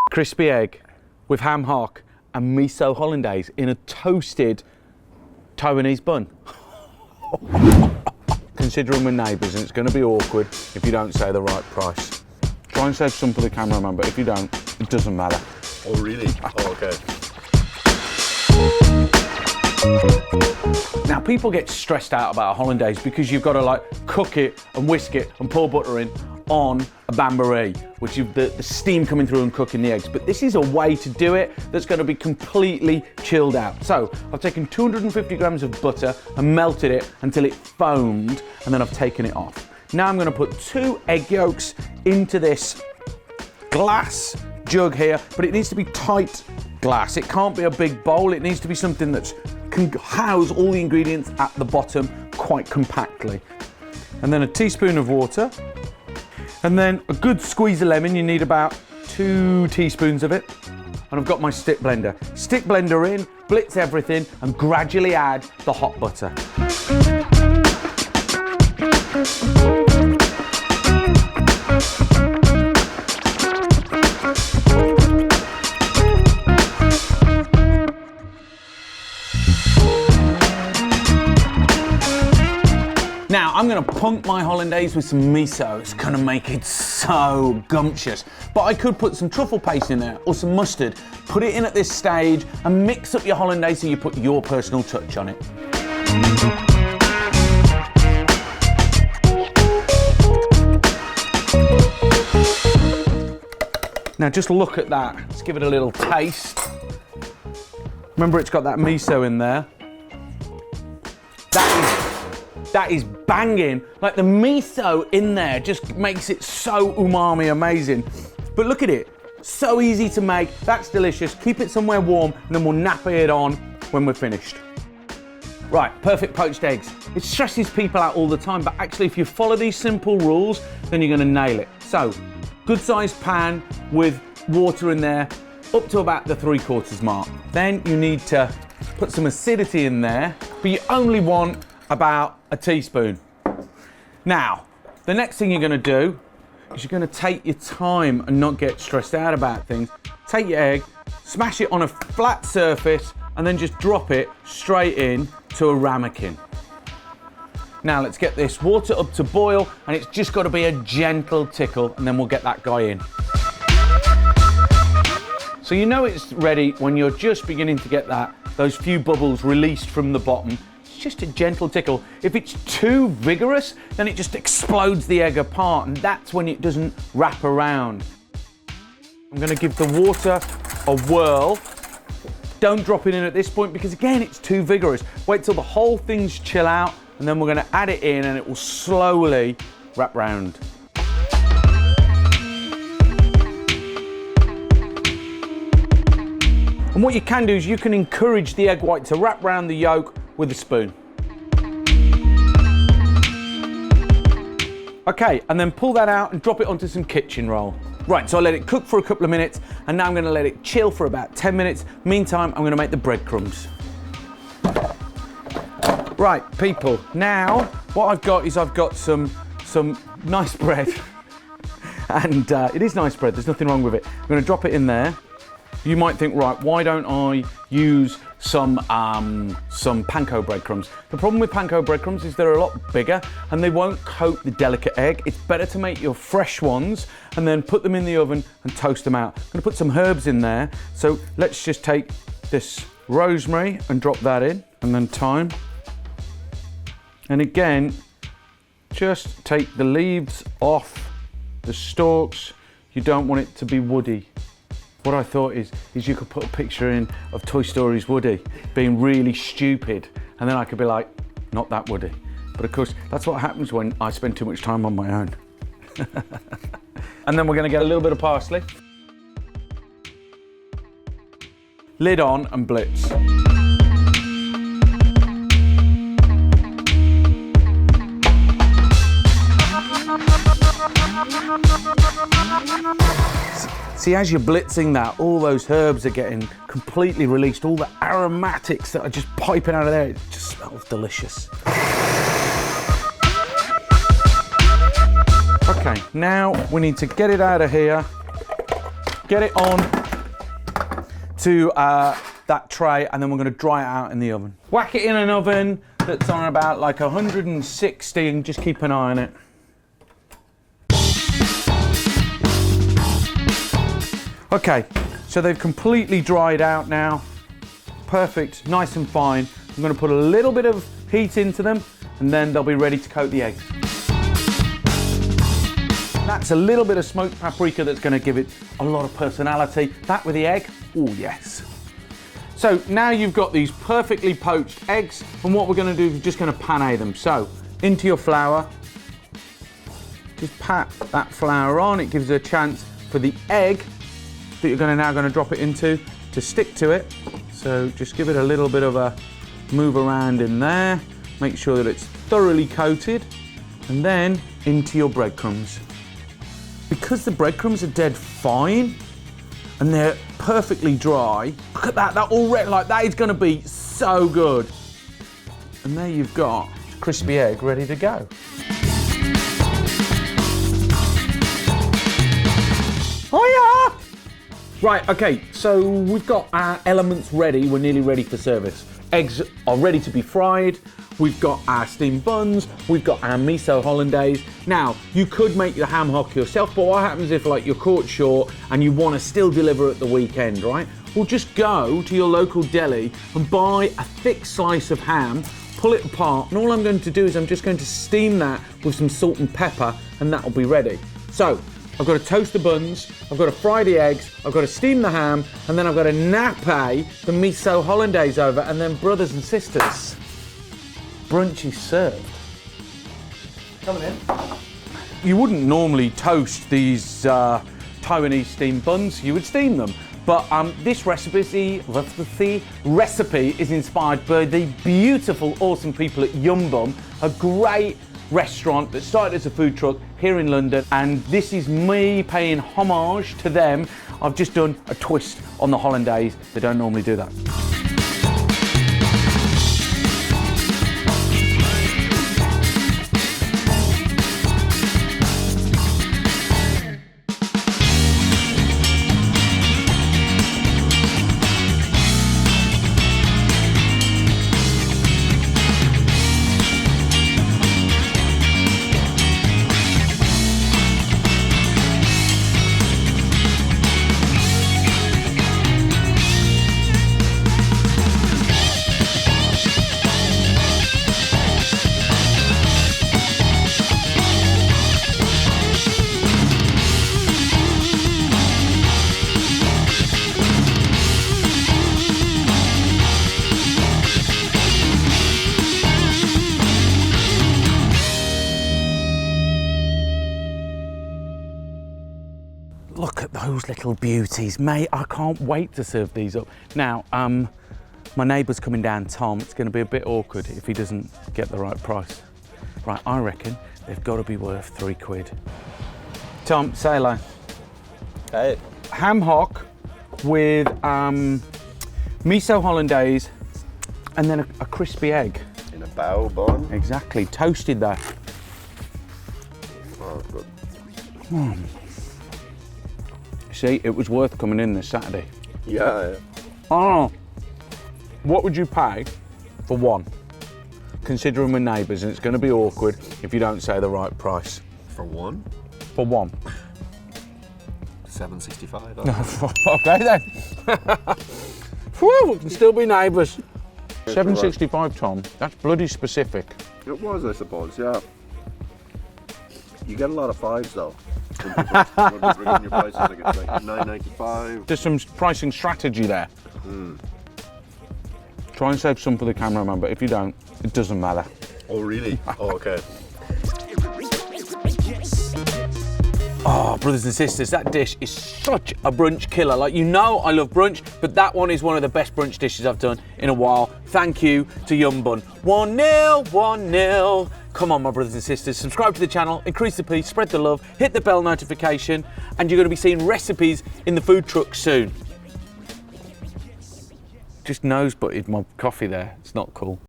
crispy egg with ham hock and miso hollandaise in a toasted Taiwanese bun. Considering we're neighbours and it's going to be awkward if you don't say the right price. Try and save some for the cameraman, but if you don't, it doesn't matter. Oh, really? Oh, okay. Now, people get stressed out about a hollandaise because you've got to like cook it and whisk it and pour butter in on a bain-marie, which is the steam coming through and cooking the eggs. But this is a way to do it that's going to be completely chilled out. So I've taken 250 grams of butter and melted it until it foamed, and then I've taken it off. Now I'm going to put 2 egg yolks into this glass jug here, but it needs to be tight glass. It can't be a big bowl. It needs to be something that can house all the ingredients at the bottom quite compactly. And then a teaspoon of water. And then a good squeeze of lemon. You need about 2 teaspoons of it. And I've got my stick blender. Stick blender in, blitz everything, and gradually add the hot butter. Now, I'm gonna punk my hollandaise with some miso. It's gonna make it so gumptious. But I could put some truffle paste in there or some mustard. Put it in at this stage and mix up your hollandaise so you put your personal touch on it. Now just look at that. Let's give it a little taste. Remember, it's got that miso in there. That is banging. Like, the miso in there just makes it so umami amazing. But look at it, so easy to make. That's delicious. Keep it somewhere warm and then we'll nappy it on when we're finished. Right, perfect poached eggs. It stresses people out all the time, but actually if you follow these simple rules, then you're gonna nail it. So, good sized pan with water in there, up to about the 3/4 mark. Then you need to put some acidity in there, but you only want about a teaspoon. Now, the next thing you're gonna do is you're gonna take your time and not get stressed out about things. Take your egg, smash it on a flat surface, and then just drop it straight in to a ramekin. Now let's get this water up to boil, and it's just gotta be a gentle tickle, and then we'll get that guy in. So you know it's ready when you're just beginning to get those few bubbles released from the bottom. Just a gentle tickle. If it's too vigorous, then it just explodes the egg apart, and that's when it doesn't wrap around. I'm gonna give the water a whirl. Don't drop it in at this point because, again, it's too vigorous. Wait till the whole thing's chill out, and then we're gonna add it in and it will slowly wrap round. And what you can do is you can encourage the egg white to wrap round the yolk with a spoon. Okay, and then pull that out and drop it onto some kitchen roll. Right, so I let it cook for a couple of minutes, and now I'm gonna let it chill for about 10 minutes. Meantime, I'm gonna make the breadcrumbs. Right, people, now what I've got is I've got some nice bread. And it is nice bread, there's nothing wrong with it. I'm gonna drop it in there. You might think, right, why don't I use some panko breadcrumbs? The problem with panko breadcrumbs is they're a lot bigger and they won't coat the delicate egg. It's better to make your fresh ones and then put them in the oven and toast them out. I'm gonna put some herbs in there. So let's just take this rosemary and drop that in, and then thyme. And again, just take the leaves off the stalks. You don't want it to be woody. What I thought is you could put a picture in of Toy Story's Woody being really stupid, and then I could be like, not that Woody. But of course, that's what happens when I spend too much time on my own. And then we're gonna get a little bit of parsley. Lid on and blitz. See, as you're blitzing that, all those herbs are getting completely released, all the aromatics that are just piping out of there. It just smells delicious. Okay, now we need to get it out of here, get it on to that tray, and then we're going to dry it out in the oven. Whack it in an oven that's on about like 160, and just keep an eye on it. Okay, so they've completely dried out now. Perfect, nice and fine. I'm going to put a little bit of heat into them, and then they'll be ready to coat the eggs. That's a little bit of smoked paprika that's going to give it a lot of personality. That with the egg, oh yes. So now you've got these perfectly poached eggs, and what we're going to do is just going to pané them. So into your flour, just pat that flour on. It gives it a chance for the egg that you're now going to drop it into to stick to it. So just give it a little bit of a move around in there. Make sure that it's thoroughly coated, and then into your breadcrumbs. Because the breadcrumbs are dead fine and they're perfectly dry, look at that, that is gonna be so good. And there you've got a crispy egg ready to go. Oh yeah! Right, okay, so we've got our elements ready, we're nearly ready for service. Eggs are ready to be fried. We've got our steamed buns, we've got our miso hollandaise. Now, you could make the ham hock yourself, but what happens if like you're caught short and you want to still deliver at the weekend, right? Well, just go to your local deli and buy a thick slice of ham, pull it apart, and all I'm going to do is I'm just going to steam that with some salt and pepper, and that'll be ready. So, I've got to toast the buns, I've got to fry the eggs, I've got to steam the ham, and then I've got to nappe the miso hollandaise over, and then brothers and sisters, brunch is served. Coming in. You wouldn't normally toast these Taiwanese steamed buns, you would steam them. But this recipe is inspired by the beautiful, awesome people at Yum Buns, a great restaurant that started as a food truck here in London, and this is me paying homage to them. I've just done a twist on the hollandaise. They don't normally do that. Look at those little beauties, mate. I can't wait to serve these up. Now, my neighbour's coming down, Tom. It's going to be a bit awkward if he doesn't get the right price. Right, I reckon they've got to be worth £3. Tom, say hello. Hey. Ham hock with miso hollandaise and then a crispy egg. In a bao bun. Exactly, toasted that. Oh, good. See, it was worth coming in this Saturday. Yeah. Oh, what would you pay for one? Considering we're neighbours, and it's going to be awkward if you don't say the right price. For one? For one. $7.65. Okay then. Whew, we can still be neighbours. $7.65, Tom. That's bloody specific. It was, I suppose, yeah. You get a lot of fives though. When you bring in your prices, like it's like $9.95. There's some pricing strategy there. Try and save some for the cameraman, but if you don't, it doesn't matter. Oh, really? Oh, okay. Oh, brothers and sisters, that dish is such a brunch killer. Like, you know I love brunch, but that one is one of the best brunch dishes I've done in a while. Thank you to Yum Buns. 1-0, 1-0. Come on, my brothers and sisters, subscribe to the channel, increase the peace, spread the love, hit the bell notification, and you're going to be seeing recipes in the food truck soon. Just nose butted my coffee there. It's not cool.